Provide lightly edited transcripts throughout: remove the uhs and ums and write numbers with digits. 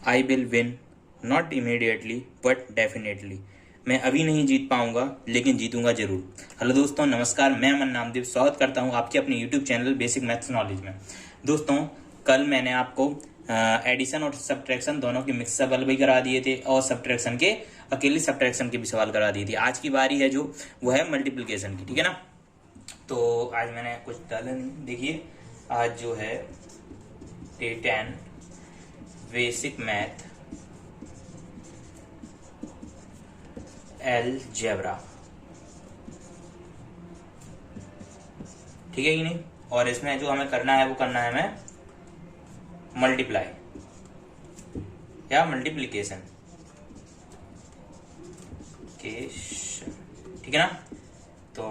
I will win not immediately but definitely. मैं अभी नहीं जीत पाऊंगा लेकिन जीतूंगा जरूर। हेलो दोस्तों, नमस्कार। मैं अमन नामदेव स्वागत करता हूं आपके अपने YouTube channel basic maths knowledge में। दोस्तों, कल मैंने आपको एडिशन और सब्ट्रैक्शन दोनों के मिक्स सवाल भी करा दिए थे और सब्ट्रैक्शन के अकेले सब्ट्रैक्शन के भी सवाल करा दिए थे। आज की बारी है जो वो है मल्टीप्लिकेशन की, ठीक है ना। तो आज मैंने कुछ डाला नहीं, देखिए आज जो है डे 10 बेसिक मैथ अलजेब्रा, ठीक है कि नहीं। और इसमें जो हमें करना है वो करना है हमें मल्टीप्लाई या मल्टीप्लिकेशन, ठीक है ना। तो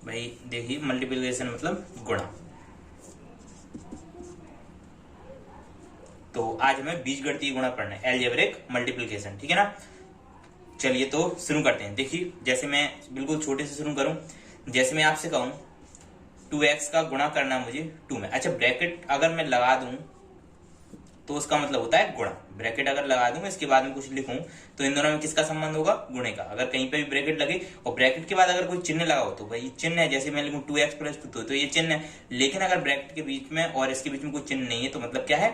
भाई देखिए, मल्टीप्लिकेशन मतलब गुणा। तो आज हमें बीजगणितीय गुणा पढ़ना है, अलजेब्रिक मल्टीप्लिकेशन, ठीक है ना। चलिए तो शुरू करते हैं। देखिए, जैसे मैं बिल्कुल छोटे से शुरू करूं, जैसे मैं आपसे कहूं 2x का गुणा करना मुझे 2 में। अच्छा, ब्रैकेट अगर मैं लगा दूं तो उसका मतलब होता है गुणा। ब्रैकेट अगर लगा दूं, इसके बाद में कुछ लिखूं तो इन दोनों में किसका संबंध होगा? गुणे का। अगर कहीं पे भी ब्रैकेट लगे और ब्रैकेट के बाद अगर कोई चिन्ह लगा हो तो भाई चिन्ह है। जैसे मैं लिखूं 2x प्लस 2 तो ये चिन्ह है। लेकिन अगर ब्रैकेट के बीच में और इसके बीच में कोई चिन्ह नहीं है तो मतलब क्या है?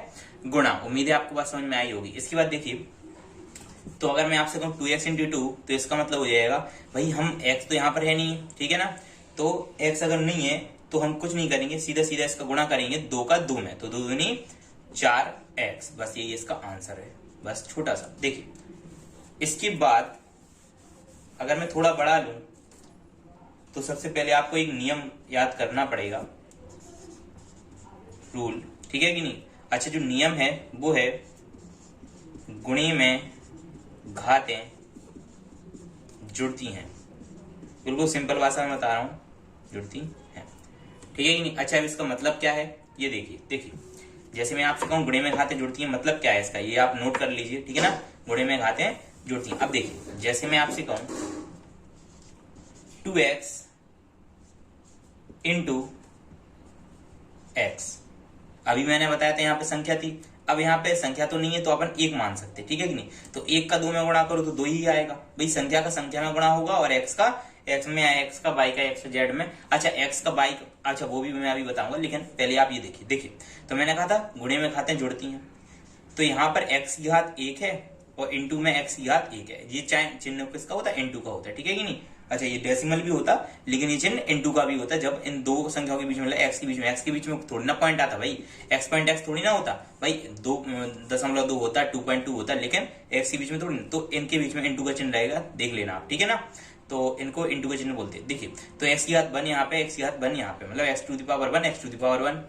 गुणा। उम्मीद है आपको बात समझ में आई होगी। इसके बाद देखिए, तो अगर मैं आपसे कहूं 2x इंटू 2 तो इसका मतलब हो जाएगा भाई हम x तो यहाँ पर है नहीं, ठीक है ना। तो x अगर नहीं है तो हम कुछ नहीं करेंगे, सीधा सीधा इसका गुणा करेंगे 2 का 2 में, तो 2 दूनी 4x। बस यही इसका आंसर है, बस छोटा सा। देखिए, इसके बाद अगर मैं थोड़ा बढ़ा लूं तो सबसे पहले आपको एक नियम याद करना पड़ेगा, रूल, ठीक है कि नहीं। अच्छा, जो नियम है वो है गुणे में घातें जुड़ती हैं। बिल्कुल सिंपल भाषा में बता रहा हूं, जुड़ती हैं, ठीक है कि नहीं। अच्छा, अब इसका मतलब क्या है ये देखिए, जैसे मैं आपसे कहूं गुणे में घातें जुड़ती हैं, मतलब क्या है इसका, ये आप नोट कर लीजिए, ठीक है ना। गुणे में घातें जुड़ती हैं। अब देखिए, जैसे मैं आपसे कहूं 2x इंटू x, अभी मैंने बताया था यहाँ पे संख्या थी, अब यहाँ पे संख्या तो नहीं है तो अपन एक मान सकते, ठीक है कि नहीं। तो एक का 2 में गुणा करो तो 2 ही आएगा भाई। संख्या का संख्या में गुणा होगा और x का x में, x का y का x z में। अच्छा, x का y, अच्छा वो भी मैं अभी बताऊंगा, लेकिन पहले आप ये देखिए। तो मैंने कहा था गुणे में घातें जुड़ती हैं, तो यहाँ पर x की घात 1 है और इंटू में x की घात 1 है। ये चिन्ह किसका होता है? इंटू का होता है, ठीक है कि नहीं। अच्छा, ये डेसिमल भी होता लेकिन ये चिन्ह इंटू का भी होता है जब इन दो संख्याओं के बीच में, x के बीच में थोड़ी ना पॉइंट आता भाई। x पॉइंट x थोड़ी ना होता भाई, 2.2 होता है, 2.2 होता है, लेकिन x के बीच में थोड़ी। तो इनके बीच में इंटू का चिन्ह रहेगा, देख लेना आप, ठीक है ना। तो इनको इंटू का चिन्ह बोलते हैं। देखिए, तो x की घात 1 यहाँ पे, x की घात 1 यहाँ पे, मतलब x to the power 1, x to the power 1।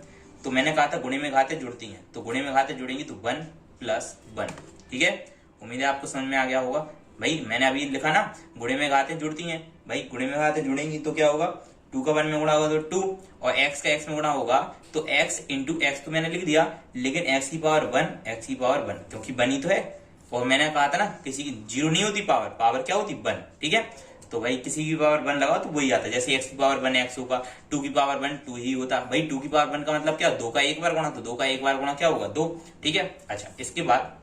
तो मैंने कहा था गुणे में घातें जुड़ती हैं, तो गुणे में घातें जुड़ेंगी तो 1 प्लस 1, ठीक है। उम्मीद है आपको समझ में आ गया होगा भाई। मैंने अभी लिखा ना गुणे में घातें जुड़ती हैं, भाई गुणे में घातें जुड़ेंगी तो क्या होगा? 2 का 1 में गुणा होगा तो 2 और x का x में गुणा होगा तो x इंटू x तो मैंने लिख दिया, लेकिन x की पावर 1 क्योंकि 1 ही तो है। और मैंने कहा था ना किसी की 0 नहीं होती पावर क्या होती? 1, ठीक है। तो भाई किसी की पावर 1 लगाओ तो वही आता है। जैसे x की पावर 1 x होगा, 2 की पावर 1 2 ही होता भाई। 2 की पावर 1 का मतलब क्या? 2 का एक बार गुणा, तो 2 का एक बार गुणा क्या होगा? 2, ठीक है। अच्छा, इसके बाद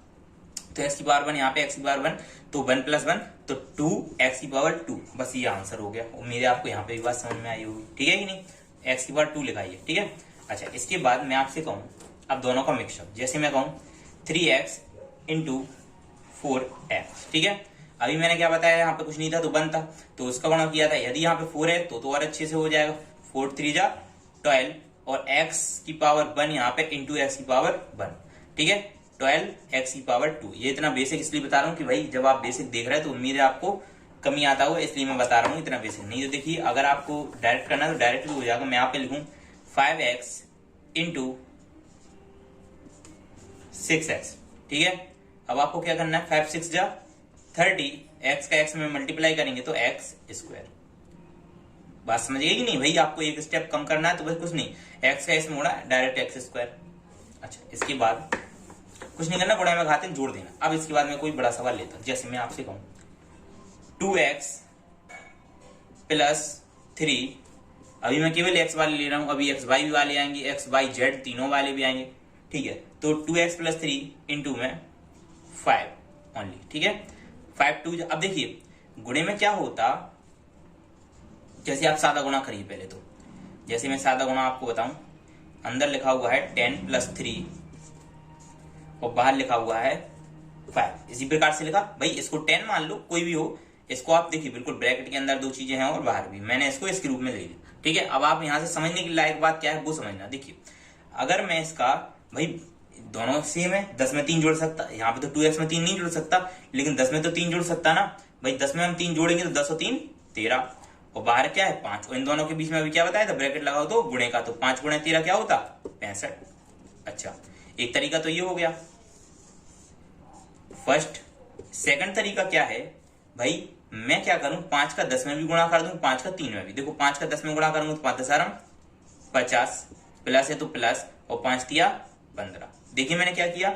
तो x की पावर 1 यहाँ पे, x की पावर 1 तो 1 प्लस 1 तो 2 x की पावर 2, बस ये आंसर हो गया। उम्मीद है आपको यहाँ पे भी बात समझ में आई होगी, ठीक है कि नहीं। x की पावर 2 लिखाइए, ठीक है। अच्छा, इसके बाद मैं आपसे कहूं अब दोनों का मिक्सअप, जैसे मैं कहूं 3x इंटू 4x, ठीक है। अभी मैंने क्या बताया, यहाँ पे कुछ नहीं था तो 1 था तो उसका गुणा किया था। यदि यहाँ पे 4 है तो और अच्छे से हो जाएगा, 4 3 जा 12 और x की पावर 1 यहाँ पे इंटू x की पावर 1, ठीक है। 12 x की पावर 2। ये इतना बेसिक इसलिए बता रहा हूँ कि भाई जब आप बेसिक देख रहे हैं तो उम्मीद है आपको कमी आता होगा, इसलिए मैं बता रहा हूँ इतना बेसिक नहीं। तो देखिए, अगर आपको डायरेक्ट करना है तो डायरेक्ट भी हो जाएगा। मैं यहाँ पे लिखूं 5x इंटू 6x, ठीक है। अब आपको क्या करना है, 5 6 जा 30, x का x में मल्टीप्लाई करेंगे तो x स्क्वायर। बात समझ गई कि नहीं भाई। आपको एक स्टेप कम करना है तो बस कुछ नहीं, x का x मोड़ा डायरेक्ट x स्क्वायर। अच्छा, इसके बाद कुछ नहीं करना, गुणे में घातें जोड़ देना। अब इसके बाद मैं कोई बड़ा सवाल लेता हूं, जैसे मैं आपसे कहूं 2x प्लस 3, अभी मैं केवल x वाले ले रहा हूं, अभी x y भी वाले आएंगे, x y z तीनों वाले भी आएंगे, ठीक है। तो 2x प्लस 3 इंटू में 5 ओनली, ठीक है। 5 2 अब देखिए गुणे में क्या होता, जैसे आप सादा गुणा करिए पहले तो, जैसे मैं सादा गुणा आपको बताऊं, अंदर लिखा हुआ है 10 + 3 और बाहर लिखा हुआ है 5, इसी प्रकार से लिखा। भाई इसको 10 मान लो, कोई भी हो, इसको आप देखिए बिल्कुल ब्रैकेट के अंदर दो चीजें हैं और बाहर भी, मैंने इसको इसके रूप में ले लिया, ठीक है। अब आप यहां से समझने की लायक बात क्या है वो समझना। देखिए अगर मैं इसका, भाई दोनों सेम है, 10 में 3 जोड़ सकता, यहाँ पे तो 2x में 3 नहीं जोड़ सकता, लेकिन 10 में तो 3 जोड़ सकता ना। भाई 10 में हम 3 जोड़ेंगे तो 10 और 3 13, और बाहर क्या है 5, और इन दोनों के बीच में अभी क्या बताया था, ब्रैकेट लगाओ तो गुणे का, तो 5 गुणे 13 क्या होता 65। अच्छा, एक तरीका तो ये हो गया फर्स्ट। सेकंड तरीका क्या है, भाई मैं क्या करूं, 5 का 10 में भी गुणा कर दूं, 5 का 3 में भी। देखो 5 का 10 में गुणा करूंगा तो 5 10 50, प्लस है तो प्लस, और 5 दिया 15। देखिए मैंने क्या किया,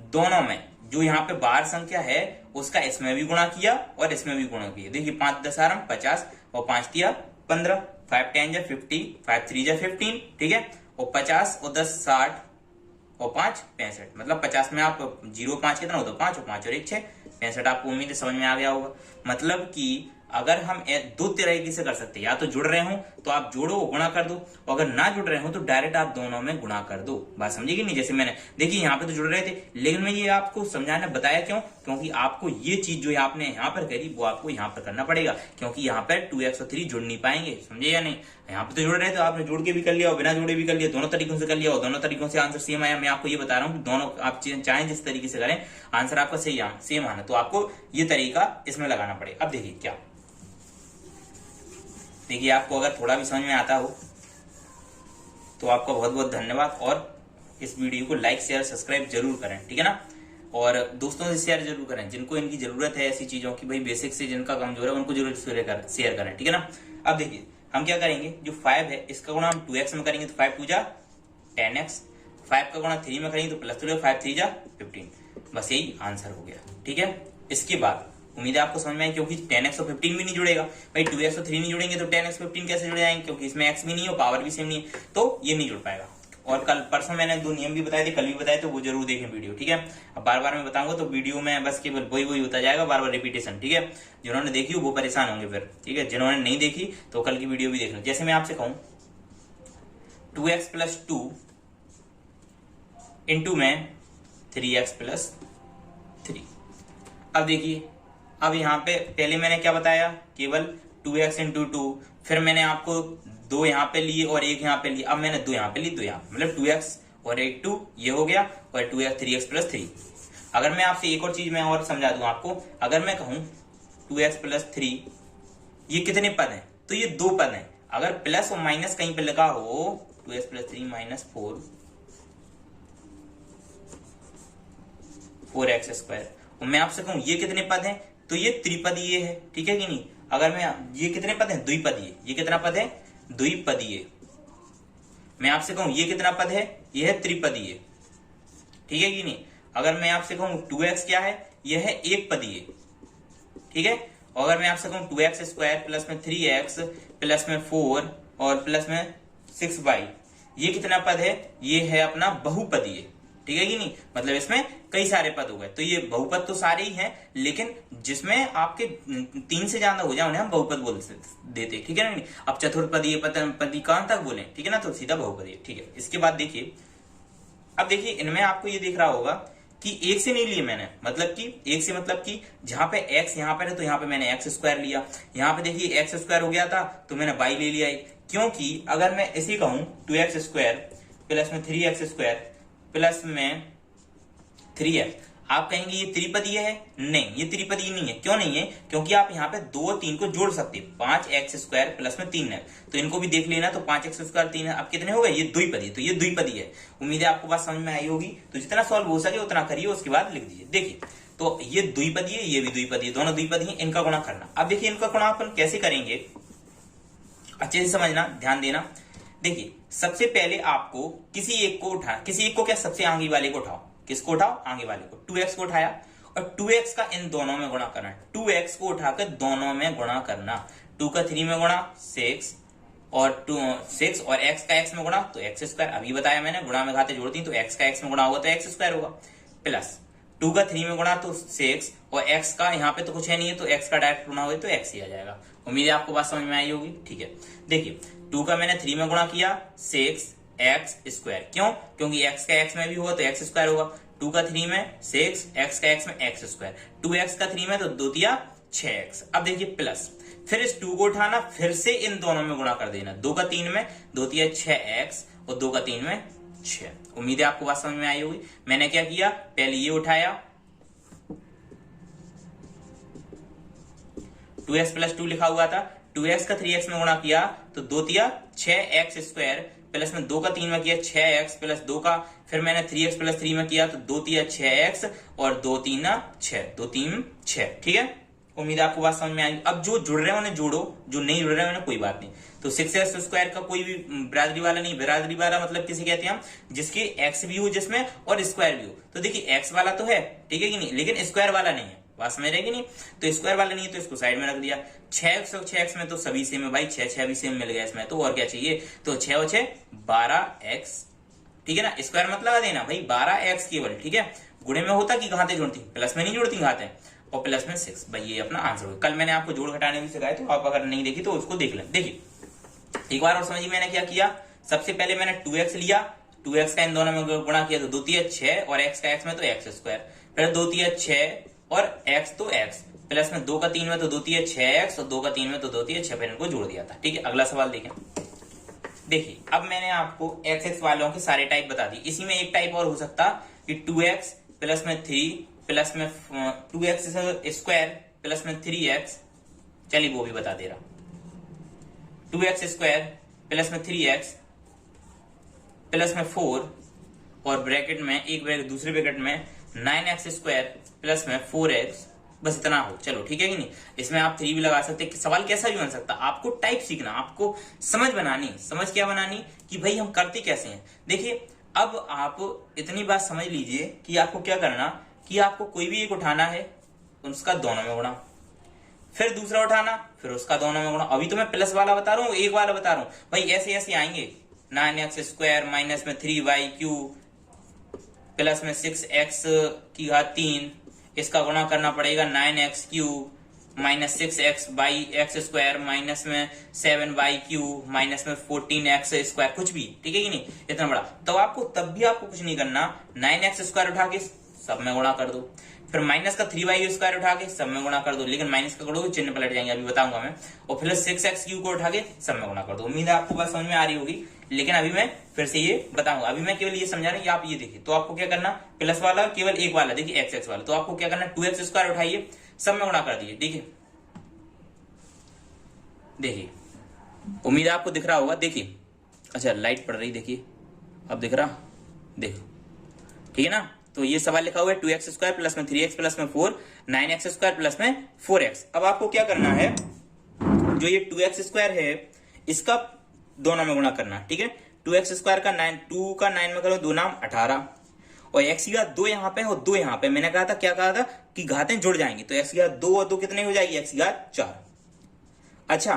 दोनों में जो यहाँ पे बाहर संख्या है उसका इसमें भी गुणा किया और इसमें भी गुणा किया। देखिए 5 10 50 और 5 दिया 15, 5 10 जा 50, 5 3 जा 15, ठीक है। और 50 और 10 60 और 5 65, मतलब 50 में आप 0 5 कितना होता है 5 और 5 और 1 6, 65। आपको उम्मीद है समझ में आ गया होगा। मतलब कि अगर हम दो तरीके से कर सकते हैं, या तो जुड़ रहे हो तो आप जोड़ो गुणा कर दो, और अगर ना जुड़ रहे हो तो डायरेक्ट आप दोनों में गुणा कर दो। बात समझिए नहीं, जैसे मैंने देखिए यहाँ पे तो जुड़ रहे थे, लेकिन मैं ये आपको समझाना बताया क्यों, क्योंकि आपको ये चीज जो आपने यहाँ पर करी वो आपको यहाँ पर करना पड़ेगा, क्योंकि यहाँ पर 2x और 3 जुड़ नहीं पाएंगे, समझे या नहीं। यहाँ पे तो जुड़ रहे थे, आपने जोड़ के भी कर लिया और बिना जोड़े भी कर लिया, दोनों तरीकों से कर लिया और दोनों तरीकों से आंसर सेम आया। मैं आपको ये बता रहा हूँ दोनों आप चाहें जिस तरीके से करें आंसर आपका सही सेम आना, तो आपको ये तरीका इसमें लगाना पड़ेगा। अब देखिए क्या, देखिए आपको अगर थोड़ा भी समझ में आता हो तो आपका बहुत बहुत धन्यवाद, और इस वीडियो को लाइक शेयर सब्सक्राइब जरूर करें, ठीक है ना। और दोस्तों से शेयर जरूर करें, जिनको इनकी जरूरत है ऐसी चीजों की, भाई बेसिक से जिनका कमजोर है उनको जरूर शेयर करें, ठीक है ना। अब देखिए हम क्या करेंगे, जो 5 है इसका गुणा हम 2x में करेंगे तो 5 2 जा 10x, 5 का गुणा 3 में करेंगे तो प्लस 3 5 3 जा 15, बस यही आंसर हो गया, ठीक है। इसके बाद उम्मीद है आपको समझ में आई, क्योंकि 10x और 15 भी नहीं जुड़ेगा, भाई 2x और 3 नहीं जुड़ेंगे तो 10x 15 कैसे जुड़ जाएंगे, क्योंकि इसमें x भी नहीं है और पावर भी सेम नहीं है, तो ये नहीं जुड़ पाएगा। और कल परसों मैंने 2 नियम भी बताए थे, कल भी बताए, तो वो जरूर देखें वीडियो, ठीक है। अब बार बार मैं बताऊंगा तो वीडियो में बस केवल वही होता जाएगा, बार बार रिपीटेशन, ठीक है। जिन्होंने देखी वो परेशान होंगे फिर, ठीक है। जिन्होंने नहीं देखी तो कल की वीडियो भी देख लो। जैसे मैं आपसे कहूं 2x + 2 इंटू में 3x + 3। अब देखिए, अब यहाँ पे पहले मैंने क्या बताया, केवल 2x × 2, फिर मैंने आपको 2 यहाँ पे लिए और 1 यहाँ पे लिए, अब मैंने 2 यहाँ पे ली 2 यहाँ, मतलब 2x और 1 2 ये हो गया, और 2x 3x + 3। अगर मैं आपसे एक और चीज मैं और समझा दूं आपको, अगर मैं कहूं 2x + 3 ये कितने पद हैं, तो ये 2 पद हैं। अगर प्लस और माइनस कहीं पे लगा हो 2x + 3 - 4x², और मैं आपसे कहूं ये कितने पद हैं, तो ये त्रिपदीय है, ठीक है कि नहीं। अगर मैं ये कितने पद हैं, द्विपदीय, ये कितना पद है द्विपदीय। मैं आपसे कहूं ये कितना पद है, ये है त्रिपदीय, ठीक है कि नहीं। अगर मैं आपसे कहूं 2x क्या है, यह है एक पदीय, ठीक है। और अगर मैं आपसे कहूं 2x² प्लस में 3x प्लस में 4 और प्लस में 6y, ये कितना पद है, ये है अपना बहुपदीय, ठीक है कि नहीं। मतलब इसमें कई सारे पद हो गए, तो ये बहुपद तो सारे ही हैं, लेकिन जिसमें आपके 3 से ज्यादा हो जाए उन्हें हम बहुपद बोल देते, ठीक है ना। अब चतुर्पदीय पदी कहां तक बोले, ठीक है ना, तो सीधा बहुपदीय, ठीक है। इसके बाद देखिए, अब देखिए इनमें आपको ये दिख रहा होगा कि एक से नहीं लिए मैंने, मतलब कि एक से मतलब कि जहां पे x यहाँ पर है तो यहाँ पे मैंने x² लिया, यहाँ पे देखिए x² हो गया था तो मैंने y ले लिया, क्योंकि अगर मैं इसी कहूं 2x² प्लस में 3x² प्लस में 3x, आप कहेंगे ये त्रिपदीय है, नहीं ये त्रिपदीय नहीं है। क्यों नहीं है, क्योंकि आप यहाँ पे 2 और 3 को जोड़ सकते हैं, 5x² प्लस में 3x, तो इनको भी देख लेना, तो 5x² 3 अब कितने हो गए, ये द्विपदीय, तो ये द्विपदीय है। उम्मीद है आपको बात समझ में आई होगी, तो जितना सॉल्व हो सके उतना करिए, उसके बाद लिख दीजिए। देखिए तो ये द्विपदीय, ये भी द्विपदीय, दोनों द्विपदीय, इनका गुणा करना। अब देखिए इनका गुणा अपन कैसे करेंगे, अच्छे से समझना, ध्यान देना। देखिए सबसे पहले आपको किसी एक को क्या, सबसे आगे वाले को उठाओ, किसको उठाओ, आगे वाले को। 2x को उठाया और 2x का इन दोनों में गुणा करना, 2x को उठाकर दोनों में गुणा करना, 2 का 3 में गुणा 6 और 6 और x का x में गुणा तो x², अभी बताया मैंने गुणा में घाते जोड़ती तो x का x में गुणा होगा तो x² होगा, प्लस 2 का 3 में गुणा तो 6 और x का यहाँ पे तो कुछ है नहीं है तो x का डायरेक्ट गुणा हुए तो x ही आ जाएगा। उम्मीद है आपको बात समझ में आई होगी। ठीक है, देखिए 2 का मैंने 3 में गुणा किया 6x स्क्वायर, क्यों? क्योंकि x का x में भी होगा तो x स्क्वायर होगा। 2 का 3 में 6, x का x में x स्क्वायर, 2x का 3 में तो 2 तिया 6x। अब देखिए प्लस, फिर इस 2 को उठाना, फिर से इन दोनों में गुणा कर देना। 2 का 3 में 2 तिया 6x और 2 का 3 में 6। उम्मीद है आपको बात समझ में आई होगी। मैंने क्या किया, पहले ये उठाया 2x प्लस 2 लिखा हुआ था, 2x का 3x में गुणा किया तो 2 तिया 6x स्क्वायर, प्लस में 2 का 3 में किया 6x प्लस 2 का, फिर मैंने 3x प्लस 3 में किया तो 2 तिया 6x और 2 3 6, 2 3 6। ठीक है, उम्मीद है आपको बात समझ में आई। अब जो जुड़ रहे हैं उन्हें जोड़ो, जो नहीं जुड़ रहे हैं उन्हें कोई बात नहीं। तो 6x स्क्वायर का कोई भी बिरादरी वाला नहीं, बिरादरी वाला मतलब किसे कहते हैं हम, जिसकी x भी हो जिसमें और स्क्वायर भी हो। तो देखिए x वाला तो है, ठीक है कि नहीं, लेकिन स्क्वायर वाला नहीं है, बात समझ रहे कि नहीं। तो स्क्वायर वाला नहीं है तो इसको साइड में रख दिया। 6x और 6x में तो सभी सेम है भाई, 6 6 भी सेम मिल गया इसमें, तो और क्या चाहिए। तो 6 और 6 12x, ठीक है ना, स्क्वायर मत लगा देना भाई, 12x केवल। ठीक है, गुणे में होता कि घाते जुड़ती, प्लस में नहीं जुड़ती घाते, और प्लस में 6। भाई ये अपना आंसर होगा। कल मैंने आपको जोड़ घटाने भी सिखाया, तो आप अगर नहीं देखी तो उसको देख लें। देखिए एक बार और समझिए मैंने क्या किया। सबसे पहले मैंने 2x लिया, 2x का इन दोनों में गुणा किया तो 2 तिया 6 और x का x में तो x स्क्वायर, फिर 2 तिया 6 और x तो x, प्लस में 2 का 3 में तो 2 तिया 6x और 2 का 3 में तो 2 तिया 6, फिर इनको जोड़ दिया था। ठीक है, अगला सवाल देखें। देखिए अब मैंने आपको x वालों के सारे टाइप बता दी। इसी में एक टाइप और हो सकता कि 2x प्लस में 3 प्लस में 2x स्क्वायर प्लस में 3x, चलिए वो भी बता दे रहा। 2x स्क्वायर प्लस में 3x प्लस में 4 और ब्रैकेट में एक ब्रैकेट दूसरे ब्रैकेट में 9x स्क्वायर प्लस में 4x, बस इतना हो। चलो ठीक है कि नहीं, इसमें आप 3 भी लगा सकते, सवाल कैसा भी बन सकता। आपको टाइप सीखना, आपको समझ बनानी। समझ क्या बनानी कि भाई हम करते कैसे हैं। देखिए अब आप इतनी बात समझ लीजिए कि आपको क्या करना कि आपको कोई भी एक उठाना है, उसका दोनों में गुणा, फिर दूसरा उठाना, फिर उसका दोनों में गुणा। अभी तो मैं प्लस वाला बता रहा हूँ, एक वाला बता रहा हूँ भाई, ऐसे ऐसे आएंगे। 9x स्क्वायर माइनस में 3y क्यूब प्लस में 6x की घात 3, इसका गुणा करना पड़ेगा 9x cube minus 6x by x square minus में 7y क्यूब माइनस में 14x स्क्वायर, कुछ भी। ठीक है कि नहीं, इतना बड़ा। तो आपको तब भी आपको कुछ नहीं करना, 9x स्क्वायर उठा के सब में गुणा कर दो, फिर माइनस का 3y स्क्वायर उठा के सब में गुणा कर दो, लेकिन माइनस का करोगे चिन्ह पलट जाएंगे, अभी बताऊंगा मैं। और फिर 6x क्यूब को उठा के सब में गुणा कर दो। उम्मीद है आपको बात समझ में आ रही होगी, लेकिन अभी मैं फिर से ये बताऊंगा। अभी मैं केवल ये समझा रहा हूं कि आप ये देखिए। तो आपको क्या करना, प्लस वाला केवल एक वाला, देखिए x वाला, तो आपको क्या करना, 2x स्क्वायर उठाइए सब में गुणा कर दीजिए। देखिए देखिए, उम्मीद है आपको दिख रहा होगा। देखिए अच्छा लाइट पड़ रही, देखिए अब दिख रहा, देखो ठीक है ना। तो ये सवाल लिखा हुआ है 2x स्क्वायर प्लस में 3x प्लस में 4, 9x स्क्वायर प्लस में 4x। अब आपको क्या करना है, जो ये 2x स्क्वायर है इसका दोनों में गुणा करना। ठीक है, 2x स्क्वायर का 2 का 9 में करो, 2 नाम 18 और x की घात 2 यहाँ पे और 2 यहाँ पे। मैंने कहा था, क्या कहा था कि घातें जुड़ जाएंगी, तो x की घात 2 और 2 कितने हो जाएगी, x की घात 4। अच्छा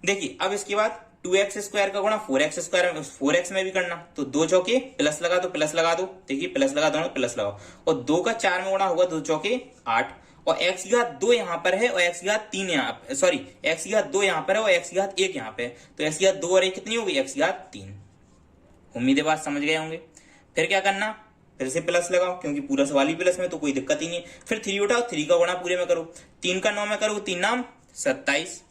देखिए अब इसके बाद 2x स्क्वायर का गुणा 4x स्क्वायर, 4x में भी करना, तो 2 चौके प्लस लगा दो, प्लस लगा दो, देखिए प्लस लगा दो, प्लस लगाओ, और 2 का 4 में गुणा होगा, 2 चौके 8, और x की घात 2 यहाँ पर है और x की घात 3 यहाँ पे, सॉरी x की घात 2 यहाँ पर है और x की घात 1 यहाँ पे, तो x की घात 2 और 1 कितनी होगी, x की घात 3। उम्मीद है बात समझ गए होंगे। फिर क्या करना, फिर से प्लस लगाओ, क्योंकि पूरा सवाल ही प्लस में, तो कोई दिक्कत ही नहीं है। फिर 3 उठाओ, 3 का गुणा पूरे में करो, 3 का 9 में करो, 3 नाम 27,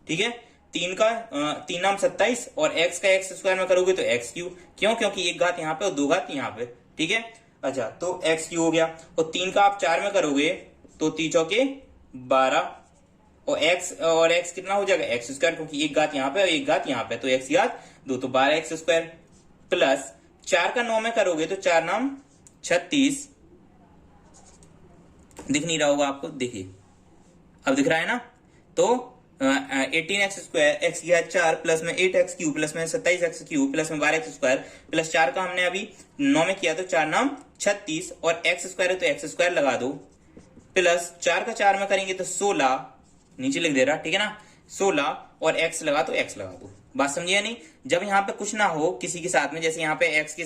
ठीक है, 3 नाम 27 और x का x स्क्वायर में करोगे तो x क्यूब, क्यों, क्योंकि एक घात यहाँ पे और 2 घात यहाँ पे। ठीक है, अच्छा तो x क्यूब हो गया, और 3 का आप 4 में करोगे तो 3 चौके 12 और x कितना हो जाएगा, x स्क्वायर, क्योंकि एक घात यहाँ पे और एक घात यहाँ पे, तो x की घात 2, तो 12x स्क्वायर, प्लस 4 का 9 में करोगे तो 4 नाम 36, दिख नहीं रहा होगा आपको, देखिए अब दिख रहा है ना। तो 18x स्क्वायर, x की घात 4 प्लस में 8x क्यूब प्लस में 27x क्यूब प्लस में 12x स्क्वायर प्लस 4 का हमने अभी 9 में किया तो 4 नाम 36, और x स्क्वायर है तो x स्क्वायर लगा दो, प्लस 4 का 4 में करेंगे तो 16, नीचे लिख दे रहा, ठीक है ना, 16 और x लगा तो x लगा दो। बात समझिए नहीं। जब यहाँ पे कुछ ना हो किसी के साथ में, जैसे यहाँ पे x के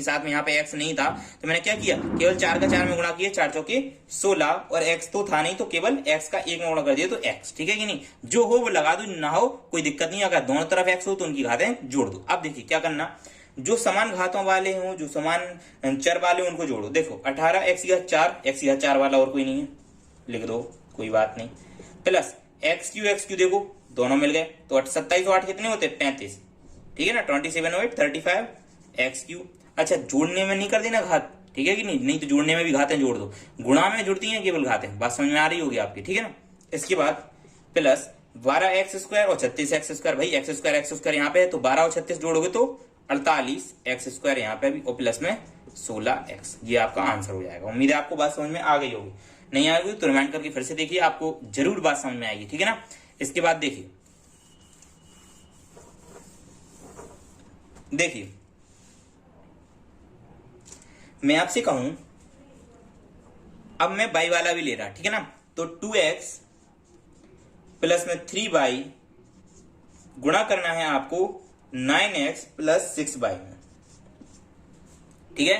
साथ में यहाँ पे x नहीं था, तो मैंने क्या किया, केवल 4 का 4 में गुणा किया, 4 चौके 16, और x तो था नहीं तो केवल x का 1 में गुणा कर दिया तो x, ठीक है कि नहीं। जो हो वो लगा दो, ना हो कोई दिक्कत नहीं, अगर दोनों तरफ x हो तो उनकी घातें जोड़ दो। अब देखिए क्या करना, जो समान घातों वाले हों, जो समान चर वाले उनको जोड़ो। देखो 18 x की घात 4, x की घात 4 वाला और कोई नहीं है, लिख दो कोई बात नहीं, प्लस x क्यू देखो दोनों मिल गए, तो 27 और 8 कितने होते, 35, ठीक है ना, 27 और 8 35 एक्स क्यू। अच्छा जोड़ने में नहीं कर देना घात, ठीक है कि नहीं, नहीं तो जोड़ने में भी घातें जोड़ दो, गुणा में जुड़ती हैं केवल घातें, बात समझ में आ रही होगी आपकी, ठीक है ना। इसके बाद प्लस 12 एक्स स्क्वायर और 36 एक्स स्क्वायर, भाई एक्स स्क्वायर यहाँ पे है तो 12 और 36 जोड़ोगे तो 48 एक्स स्क्वायर यहाँ पे भी, और प्लस में 16 एक्स, ये आपका आंसर हो जाएगा। उम्मीद है आपको बात समझ में आ गई होगी, नहीं आएगी तो रिमाइंड करके फिर से देखिए, आपको जरूर बात समझ में आएगी, ठीक है ना। इसके बाद देखिए मैं आपसे कहूं, अब मैं बाई वाला भी ले रहा, ठीक है ना, तो 2x प्लस में 3y गुणा करना है आपको 9x प्लस 6y में, ठीक है।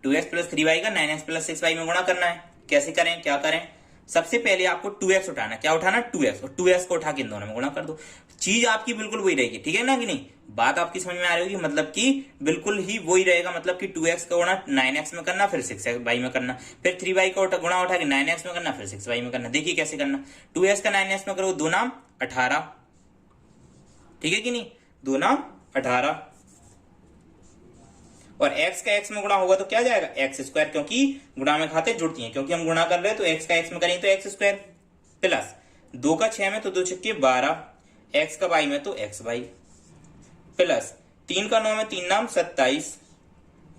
2x प्लस 3y का 9x प्लस 6y में गुणा करना है। कैसे करें, क्या करें, सबसे पहले आपको 2x उठाना, क्या उठाना, 2x, और 2x को उठा के इन दोनों में गुणा कर दो, चीज आपकी बिल्कुल वही रहेगी, ठीक है ना कि नहीं, बात आपकी समझ में आ रही होगी, मतलब कि बिल्कुल ही वही रहेगा, मतलब कि 2x का गुणा 9x में करना, फिर 6y में करना, फिर 3y का गुणा उठा के 9x में करना, फिर 6y में करना। देखिए कैसे करना, 2x का 9x में करो 2 नाम 18, ठीक है कि नहीं, 2 नाम 18, और x का x में गुणा होगा तो क्या जाएगा, एक्स स्क्वायर, क्योंकि गुणा में खाते जुड़ती हैं, क्योंकि हम गुणा कर रहे हैं तो x का x में करेंगे तो एक्स स्क्वायर, प्लस 2 का 6 में तो 2 छक्के 12, x का y में तो xy, प्लस 3 का 9 में 3 नाम 27,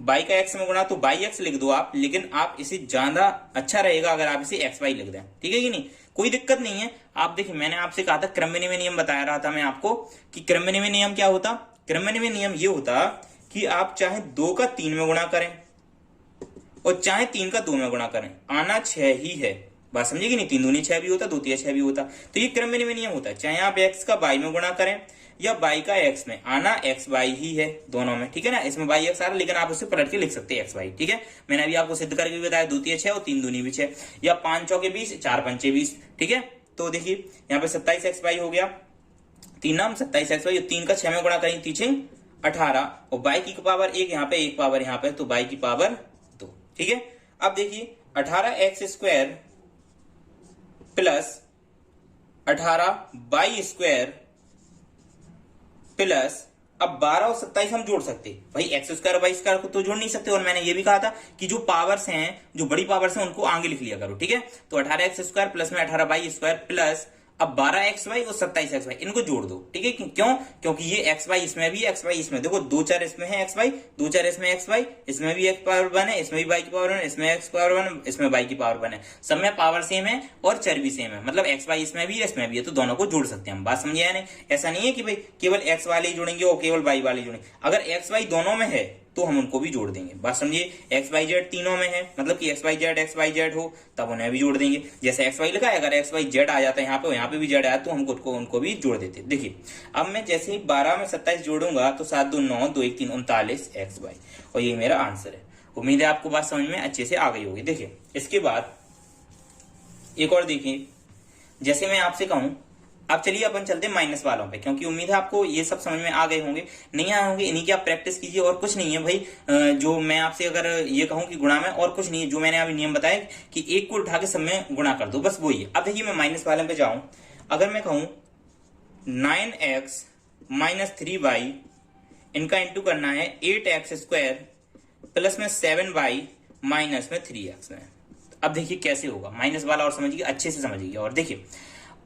y का x में गुणा तो बाई x लिख दो आप, लेकिन आप इसे ज्यादा अच्छा रहेगा अगर आप इसे xy लिख दें, ठीक है कि नहीं, कोई दिक्कत नहीं है। आप देखिए मैंने आपसे कहा था क्रमनिवय नियम, बता रहा था मैं आपको कि क्रमनिवय नियम क्या होता, क्रमनिवय नियम ये होता कि आप चाहे 2 का 3 में गुणा करें और चाहे 3 का 2 में गुणा करें, आना 6 ही है, बात समझिए कि नहीं, 3 दूनी 6 भी होता, 2 तिया 6 भी होता, तो ये क्रमनिवय नियम होता है, चाहे आप x का y में गुणा करें या y का x में, आना xy ही है दोनों में, ठीक है ना। इसमें y x आ रहा, लेकिन आप उसे पलट के लिख सकते हैं xy, ठीक है। मैंने अभी आपको सिद्ध करके भी बताया, 2 तिया 6 और 3 दूनी भी 6, या 5 चौके 20, 4 पंचे 20, ठीक है। तो देखिए यहाँ पे 27 xy हो गया, 3 नाम 27 xy, 3 का 6 में गुणा करेंगे 3 18, और y की पावर 1 यहाँ पे, 1 पावर यहाँ पे, तो y की पावर 2, ठीक है। अब देखिए 18 x square plus 18 y square plus, अब 12 और 27 हम जोड़ सकते, भाई एक्स स्क्वायर और y स्क्वायर को तो जोड़ नहीं सकते, और मैंने ये भी कहा था कि जो पावर्स हैं, जो बड़ी पावर्स हैं, उनको आगे लिख लिया करो, ठीक है। तो 18 एक्स स्क्वायर प्लस में 18 y स्क्वायर प्लस, अब 12 XY और 27 XY इनको जोड़ दो, ठीक है। क्यों, क्योंकि ये XY इसमें भी, XY इसमें, देखो 2 4 इसमें है XY, 2 4 इसमें XY, इसमें भी x पावर 1 है, इसमें भी y की पावर 1, इसमें x पावर 1, इसमें y की पावर 1 है, सब में पावर सेम है और चर भी सेम है, मतलब XY इसमें भी है, इसमें भी है, तो दोनों को जोड़ सकते हैं हम, बात समझिए नहीं। ऐसा नहीं है कि भाई केवल x वाले ही जोड़ेंगे और केवल y वाले जोड़ेंगे, अगर XY दोनों में है तो हम उनको भी जोड़ देंगे, बात समझिए। XYZ तीनों में है, मतलब कि XYZ हो तब उन्हें भी जोड़ देंगे, जैसे XY लिखा है, अगर XYZ आ जाता है यहाँ पे भी Z आया तो हम उनको भी जोड़ देते। देखिए अब मैं जैसे ही 12 में 27 जोड़ूंगा तो 7 2 9 2 1 3 39 XY, और ये मेरा आंसर है। उम्मीद है आपको बात समझ में अच्छे से आ गई होगी। देखिए इसके बाद एक और देखिए, जैसे मैं आपसे कहूं, अब चलिए अपन चलते हैं माइनस वालों पे, क्योंकि उम्मीद है आपको ये सब समझ में आ गए होंगे, नहीं आए होंगे इन्हीं की आप प्रैक्टिस कीजिए, और कुछ नहीं है भाई। जो मैं आपसे अगर ये कहूं कि गुणा में और कुछ नहीं है, जो मैंने अभी नियम बताया कि एक को उठा के सब में गुणा कर दो, बस वही है। अब देखिए मैं माइनस वाले पे जाऊं, अगर मैं कहूं 9x माइनस 3y, इनका इंटू करना है 8x स्क्वायर प्लस में 7y माइनस में 3x में। अब देखिए कैसे होगा, माइनस वाला और समझिए, अच्छे से समझिए। और देखिए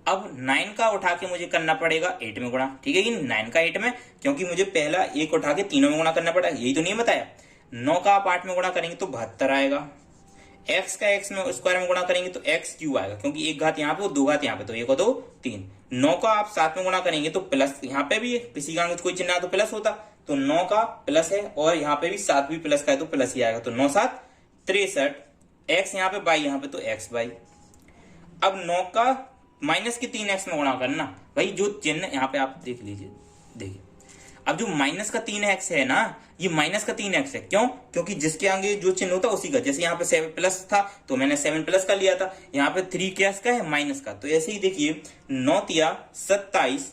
अब 9 का उठा के मुझे करना पड़ेगा 8 में गुणा, ठीक है कि 9 का 8 में, क्योंकि मुझे पहला 1 उठा के तीनों में गुणा करना पड़ा, यही तो नहीं बताया। 9 का आप 8 में गुणा करेंगे तो 72 आएगा, x का x में स्क्वायर में गुणा करेंगे तो x क्यू आएगा, क्योंकि एक घात यहाँ पे और 2 घात यहाँ पे, तो 1 और 2 3। 9 का आप 7 में गुणा करेंगे तो प्लस, यहाँ पे भी किसी का कोई चिन्ह तो प्लस होता, तो 9 का प्लस है, और यहाँ पे भी 7 भी प्लस का है तो प्लस ही आएगा, तो 9 7 63, x यहाँ पे y यहाँ पे तो x y। अब 9 का माइनस के 3x में गुणा करना, भाई जो चिन्ह यहाँ पे आप देख लीजिए, देखिए अब जो माइनस का 3x है ना, ये माइनस का 3x है। क्यों? क्योंकि जिसके आगे जो चिन्ह होता है उसी का, जैसे यहाँ पे 7 प्लस था तो मैंने 7 प्लस का लिया था, यहाँ पे 3 क्या का है, माइनस का। तो ऐसे ही देखिए 9 तिया 27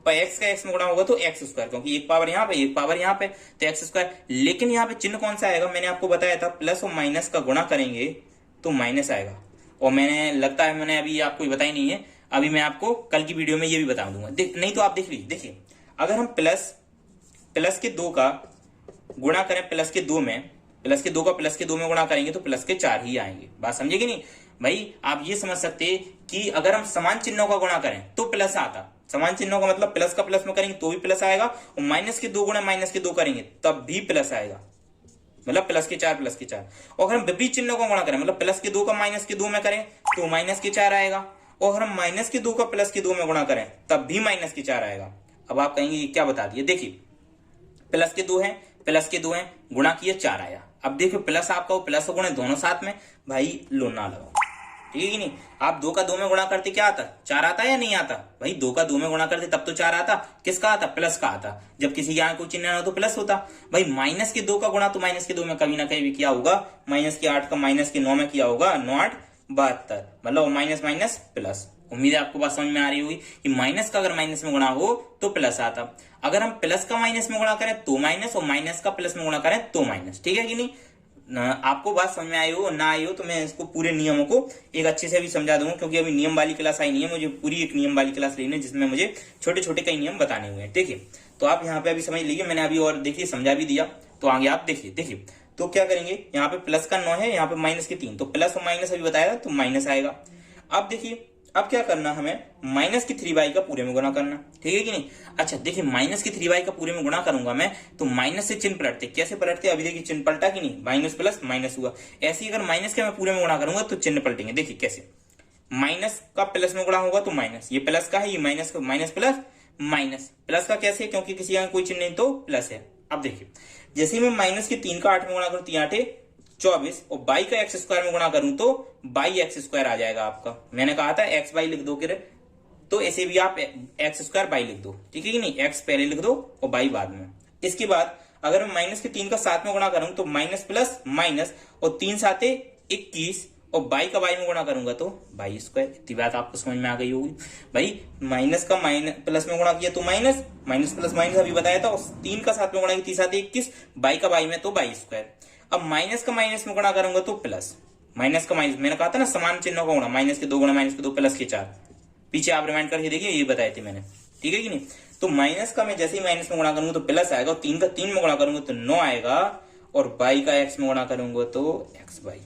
पर x का x में गुणा होगा तो x स्क्वायर, क्योंकि एक पावर यहाँ पे एक पावर यहाँ पे तो x स्क्वायर। लेकिन यहाँ पे चिन्ह कौन सा आएगा, मैंने आपको बताया था प्लस और माइनस का गुणा करेंगे तो माइनस आएगा। और मैंने लगता है मैंने अभी आपको बताई नहीं है, अभी मैं आपको कल की वीडियो में ये भी बता दूंगा। नहीं तो आप देख लीजिए, देखिए अगर हम प्लस के 2 का गुणा करें प्लस के 2 में, प्लस के 2 का प्लस के 2 में गुणा करेंगे तो प्लस के 4 ही आएंगे। बात समझे कि नहीं भाई? आप ये समझ सकते कि अगर हम समान चिन्हों का गुणा करें तो प्लस आता, समान चिन्हों का मतलब प्लस का प्लस में करेंगे तो भी प्लस आएगा, और माइनस के 2 गुणा माइनस के 2 करेंगे तब भी प्लस आएगा, मतलब प्लस के 4 प्लस के 4। और अगर हम विपरीत चिन्हों का गुणा करें, मतलब प्लस के 2 का माइनस के 2 में करें तो माइनस के 4 आएगा, और अगर हम माइनस के 2 का प्लस के 2 में गुणा करें तब भी माइनस के 4 आएगा। अब आप कहेंगे ये क्या बता दिए? देखिए प्लस के 2 है, प्लस के 2 है, गुणा किए 4 आया। अब देखो प्लस आपका वो प्लस और गुणे दोनों साथ में, भाई लो ना लगाओ, ठीक है कि नहीं? आप 2 का 2 में गुणा करते क्या आता? 4 आता या नहीं आता? भाई 2 का 2 में गुणा करते तब तो 4 आता। किसका आता? प्लस का आता। जब किसी के यहाँ कोई चिन्ह ना हो तो प्लस होता। भाई माइनस के 2 का गुणा तो माइनस के 2 में कभी ना कहीं भी किया होगा, माइनस के 8 का माइनस के 9 में किया होगा, 9 8 72, मतलब माइनस माइनस प्लस। उम्मीद है आपको बात समझ में आ रही होगी कि माइनस का अगर माइनस में गुणा हो तो प्लस आता, अगर हम प्लस का माइनस में गुणा करें तो माइनस, और माइनस का प्लस में गुणा करें तो माइनस, ठीक है कि नहीं? आपको बात समझ में आई हो ना आई हो तो मैं इसको पूरे नियमों को एक अच्छे से भी समझा दूंगा, क्योंकि अभी नियम वाली क्लास आई नहीं है, मुझे पूरी एक नियम वाली क्लास लेनी है जिसमें मुझे छोटे छोटे कई नियम बताने हुए हैं। ठीक है, तो आप यहाँ पे अभी समझ लीजिए, मैंने अभी और देखिए समझा भी दिया, तो आगे आप देखिए तो क्या करेंगे, यहाँ पे प्लस का 9 है, यहाँ पे माइनस के 3, तो प्लस और माइनस अभी बताया तो माइनस आएगा। अब देखिए अब क्या करना, हमें माइनस की 3y का पूरे में गुणा करना, ठीक है कि नहीं? अच्छा देखिए माइनस की 3y का पूरे में गुणा करूंगा मैं, तो माइनस से चिन्ह पलटते, कैसे पलटते? अभी देखिए चिन्ह पलटा कि नहीं, माइनस प्लस माइनस हुआ। ऐसे ही अगर माइनस के मैं पूरे में गुणा करूंगा तो चिन्ह पलटेंगे। देखिए कैसे, माइनस का प्लस में गुणा होगा तो माइनस, ये प्लस का है, ये माइनस का, माइनस प्लस माइनस, प्लस का कैसे? क्योंकि किसी का कोई चिन्ह नहीं तो प्लस है। अब देखिए जैसे मैं माइनस के 3 का 8 में गुणा करूं, 3 8 24, और बाई का एक्स स्क्वायर में गुणा करूं तो बाई एक्स स्क्वायर आ जाएगा आपका। मैंने कहा था एक्स बाई लिख दो, तो ऐसे भी आप एक्स स्क्वायर बाई लिख दो, ठीक है कि नहीं? एक्स पहले लिख दो और बाई बाद में। इसके बाद अगर मैं माइनस के 3 का 7 में गुणा करूं तो माइनस प्लस माइनस, और 3 7 21, और बाई का बाई में गुणा करूंगा तो बाई स्क्वायर। इतनी बात आपको समझ में आ गई होगी। भाई माइनस का माइनस प्लस में गुणा किया तो माइनस, माइनस प्लस माइनस अभी बताया था, और 3 का 7 में गुणा किया 3 7 21, बाई का बाई में तो बाई स्क्वायर। अब माइनस का माइनस में गुणा करूंगा तो प्लस, माइनस का माइनस, मैंने कहा था ना समान चिन्हों का गुणा, माइनस के 2 गुणा माइनस के 2 प्लस के 4, पीछे आप रिमाइंड करके देखिए, ये बताए थे मैंने, ठीक है कि नहीं? तो माइनस का मैं जैसे ही माइनस में गुणा करूंगा तो प्लस आएगा, और 3 का 3 में गुणा करूंगा तो 9 आएगा, और बाई का एक्स में गुणा करूंगा तो एक्स बाई।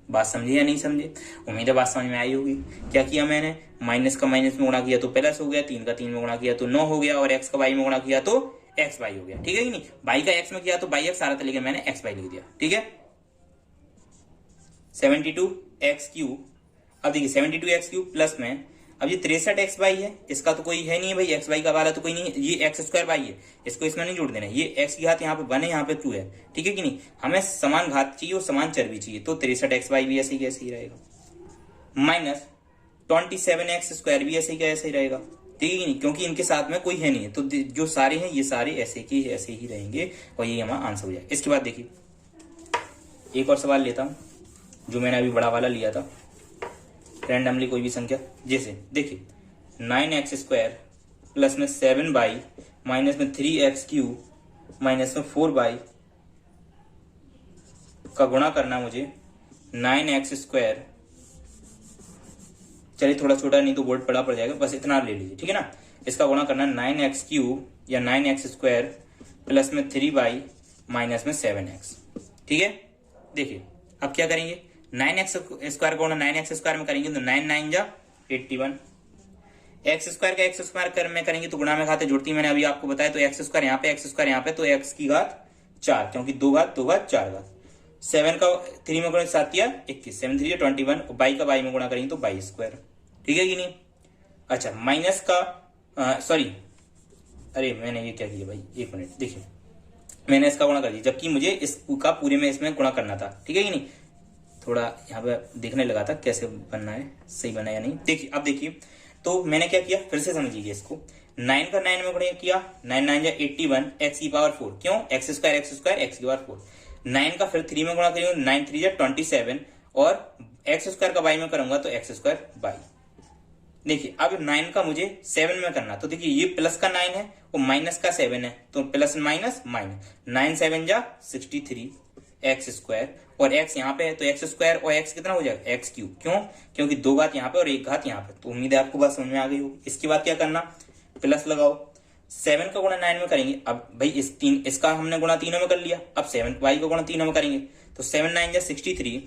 बात समझे या नहीं समझे? उम्मीद है बात समझ में आई होगी। क्या किया मैंने, माइनस का माइनस में गुणा किया तो प्लस हो गया, 3 का 3 में गुणा किया तो 9 हो गया, और एक्स का बाई में गुणा किया तो एक्स बाई हो गया, ठीक है कि नहीं? बाई का एक्स में किया तो बाई एक्स आ रहा था, लेकिन मैंने एक्स बाई लिख दिया, ठीक है? 72x3। अब देखिए 72x3 प्लस में, अब ये 63x बाई है, इसका तो कोई है नहीं भाई, एक्स बाई का वाला तो कोई नहीं है, ये एक्स स्क्वायर बाई है, इसको इसमें नहीं जोड़ देना, ये एक्स की घात यहाँ पे 1 है, यहाँ पे 2 है, ठीक है कि नहीं? हमें समान घात चाहिए और समान चर भी चाहिए, तो 63x बाई भी ऐसे ही कैसे ही रहेगा, माइनस 27x स्क्वायर भी ऐसे ही कैसे ही रहेगा, ठीक है कि नहीं? क्योंकि इनके साथ में कोई है नहीं है, तो जो सारे हैं ये सारे ऐसे के ऐसे ही रहेंगे, और ये हमारा आंसर हो जाएगा। इसके बाद देखिए एक और सवाल लेता हूं, जो मैंने अभी बड़ा वाला लिया था, रैंडमली कोई भी संख्या, जैसे देखिए 9x स्क्वायर प्लस में 7 बाई माइनस में 3x3 माइनस में 4 बाई का गुणा करना मुझे 9x स्क्वायर, चलिए थोड़ा छोटा नहीं तो बोर्ड बड़ा पड़ जाएगा, बस इतना ले लीजिए, ठीक है ना? इसका गुणा करना 9x3 या 9x स्क्वायर प्लस में 3 बाई माइनस में 7x, ठीक है? देखिए अब क्या करेंगे, 9x स्क्वायर को 9x स्क्वायर में करेंगे तो 9 9 जा 81, एक्स स्क्वायर का एक्स स्क्वायर में करेंगे तो गुणा में घाते जुड़ती, मैंने अभी आपको बताया, तो एक्स स्क्वायर यहाँ पे एक्स स्क्वायर यहाँ पे, तो एक्स की घात 4, क्योंकि 2 घात 2 घात 4 घात, 7 का 3 में गुणा 7 या 21, 7 3 21, और बाई का बाई में गुणा करेंगे तो बाई स्क्वायर, ठीक है कि नहीं? अच्छा माइनस का सॉरी, अरे मैंने ये क्या किया भाई, एक मिनट, देखिए मैंने इसका गुणा कर दिया, जबकि मुझे इसका पूरे में इसमें गुणा करना था, ठीक है कि नहीं? थोड़ा यहाँ पे देखने लगा था कैसे बनना है, सही बना या नहीं। देखिए अब देखिए, तो मैंने क्या किया, फिर से समझिए इसको, 9 का 9 में गुणा किया, 9 9 जा 81 एक्स की पावर 4, क्यों एक्स स्क्वायर एक्स की पावर 4। 9 का फिर 3 में गुणा करेंगे, 9 3 जा 27 और एक्स स्क्वायर का बाई में करूंगा तो एक्स स्क्वायर बाई। देखिए अब 9 का मुझे 7 में करना, तो देखिए ये प्लस का 9 है और माइनस का 7 है, तो प्लस माइनस माइनस 9 7 जा 63 एक्स स्क्वायर और एक्स यहाँ पे है तो एक्स स्क्वायर और एक्स कितना हो जाएगा एक्स क्यूब, क्यों क्योंकि 2 घात यहाँ पे और 1 घात यहाँ पे। तो उम्मीद है आपको बात समझ में आ गई होगी। इसके बाद क्या करना, प्लस लगाओ, 7 का गुणा 9 में करेंगे। अब भाई इसका हमने गुणा तीनों में कर लिया, अब 7 बाई का गुणा तीनों में करेंगे तो 7 9 जा 63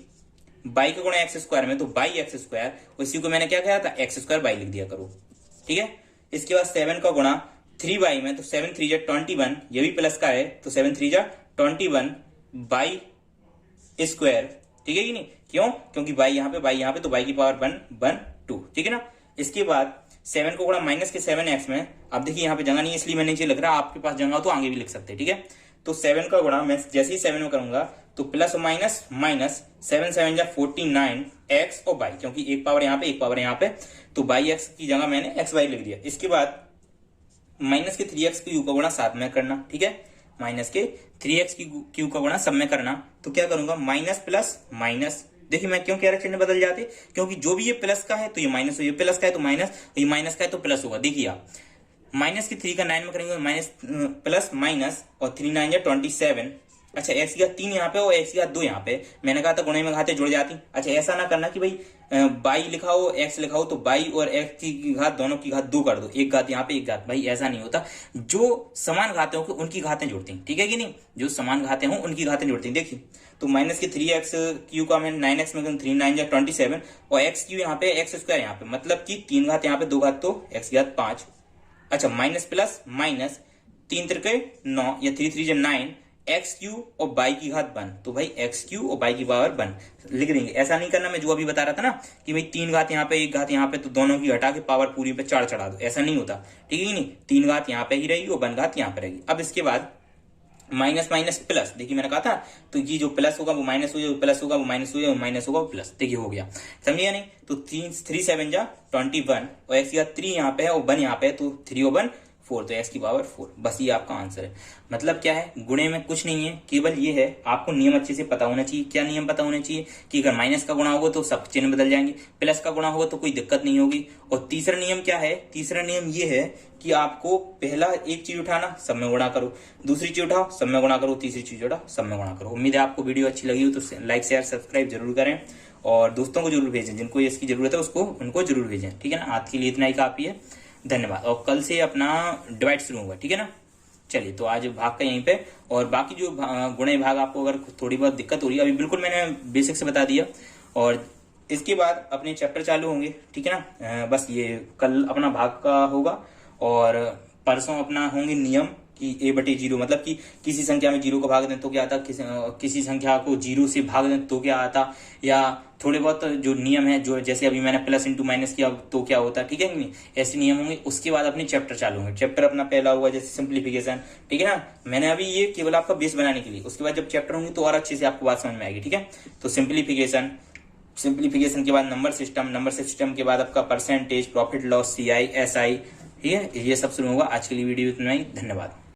बाई का गुणा एक्स स्क्वायर में तो बाई एक्स स्क्वायर, उसी को मैंने क्या कहा था एक्स स्क्वायर बाई लिख दिया करो, ठीक है। इसके बाद 7 का गुणा 3 बाई में तो 7 3 जा 21, ये भी प्लस का है तो 7 3 जा 21 बाई स्क्वायर, ठीक है कि नहीं, क्यों क्योंकि बाई यहाँ पे तो बाई की पावर 1 2, ठीक है ना। इसके बाद 7 को गुणा माइनस के 7x में, अब देखिए यहाँ पे जगह नहीं है इसलिए मैं नीचे लिख रहा, आपके पास जगह हो तो आगे भी लिख सकते हैं, ठीक है। तो 7 का गुणा मैं जैसे ही 7 में करूंगा तो प्लस माइनस माइनस 7 7 जा 49 एक्स और बाई, क्योंकि एक पावर यहाँ पे एक पावर यहाँ पे तो बाई एक्स की जगह मैंने एक्स बाई लिख दिया। इसके बाद माइनस के 3x क्यूब का गुणा साथ में करना, ठीक है, माइनस के 3x क्यूब का गुणा सब में करना, तो क्या करूंगा माइनस प्लस माइनस। देखिए मैं क्यों कैरेक्टर में बदल जाते, क्योंकि जो भी ये प्लस का है तो ये माइनस, ये प्लस का है तो माइनस, ये माइनस का है तो प्लस होगा। देखिए आप माइनस की 3 का 9 में करेंगे माइनस प्लस माइनस और 3 9 जा 27। अच्छा एक्स की घात 3 यहाँ पे और एक्स की घात 2 यहाँ पे, मैंने कहा था गुणे में घातें जुड़ जाती। अच्छा ऐसा ना करना कि भाई बाई लिखा हो एक्स लिखा हो तो बाई और एक्स की घात दोनों की घात 2 कर दो, एक घात यहाँ पे एक घात, भाई ऐसा नहीं होता। जो समान घातें हो उनकी घातें जुड़ती हैं, ठीक है कि नहीं, जो समान घातें हो उनकी घातें जुड़ती हैं। देखिए तो माइनस के 3x क्यू का मैंने 9x में 3 9 जा 27 और एक्स क्यू यहाँ पे एक्स स्क्वायर यहाँ पे, मतलब कि 3 घात यहाँ पे 2 घात तो एक्स की घात 5। अच्छा माइनस प्लस माइनस 3 त्रिके 9 या 3 3 जा 9 एक्स क्यू और बाई की घात 1, तो भाई एक्स क्यू और बाई की पावर 1 लिख देंगे। ऐसा नहीं करना मैं जो अभी बता रहा था ना कि भाई 3 घात यहाँ पे एक घात यहाँ पे तो दोनों की घटा के पावर पूरी पे 4 चढ़ा दो, ऐसा नहीं होता, ठीक है कि नहीं। 3 घात यहाँ पे ही रहेगी और 1 घात यहाँ पे रहेगी। अब इसके बाद माइनस माइनस प्लस, देखिए मैंने कहा था तो ये जो प्लस होगा वो माइनस हो जाएगा, प्लस होगा वो माइनस हो जाएगा, माइनस होगा वो प्लस, देखिए हो गया, समझिए नहीं। तो 3 7 जा 21 और एक्स की घात 3 यहाँ पे है और 1 यहाँ पे है तो 3 और 1 4, तो एक्स की पावर 4, बस ये आपका आंसर है। मतलब क्या है, गुणे में कुछ नहीं है, केवल ये है आपको नियम अच्छे से पता होना चाहिए। क्या नियम पता होना चाहिए कि अगर माइनस का गुणा होगा तो सब चिन्ह बदल जाएंगे, प्लस का गुणा होगा तो कोई दिक्कत नहीं होगी। और तीसरा नियम क्या है, तीसरा नियम ये है कि आपको पहला एक चीज उठाना सब में गुणा करो, दूसरी चीज उठाओ सब में गुणा करो, तीसरी चीज उठाओ सब में गुणा करो। उम्मीद है आपको वीडियो अच्छी लगी हो तो लाइक शेयर सब्सक्राइब जरूर करें और दोस्तों को जरूर भेजें, जिनको इसकी जरूरत है उसको उनको जरूर भेजें, ठीक है ना। आज के लिए इतना ही काफी है, धन्यवाद। और कल से अपना डिवाइड शुरू होगा, ठीक है ना। चलिए तो आज भाग का यहीं पे, और बाकी जो गुणे भाग आपको अगर थोड़ी बहुत दिक्कत हो रही है, अभी बिल्कुल मैंने बेसिक से बता दिया, और इसके बाद अपने चैप्टर चालू होंगे, ठीक है ना। बस ये कल अपना भाग का होगा और परसों अपना होंगे नियम कि a/0, मतलब कि किसी संख्या में 0 को भाग दें तो क्या आता, किसी संख्या को 0 से भाग दें तो क्या आता, या थोड़े बहुत जो नियम है जो जैसे अभी मैंने प्लस इंटू माइनस किया तो क्या होता है, ठीक है नहीं, ऐसे नियम होंगे। उसके बाद अपने चैप्टर चालू होंगे। चैप्टर अपना पहला हुआ जैसे सिंप्लीफिकेशन, ठीक है ना। मैंने अभी ये केवल आपका बेस बनाने के लिए, उसके बाद जब चैप्टर होंगे तो और अच्छे से आपको बात समझ में आएगी, ठीक है। तो सिंप्लीफिकेशन के बाद नंबर सिस्टम के बाद आपका percentage, profit loss, CI SI, ठीक है, ये सब शुरू होगा। आज के लिए वीडियो इतना ही, धन्यवाद।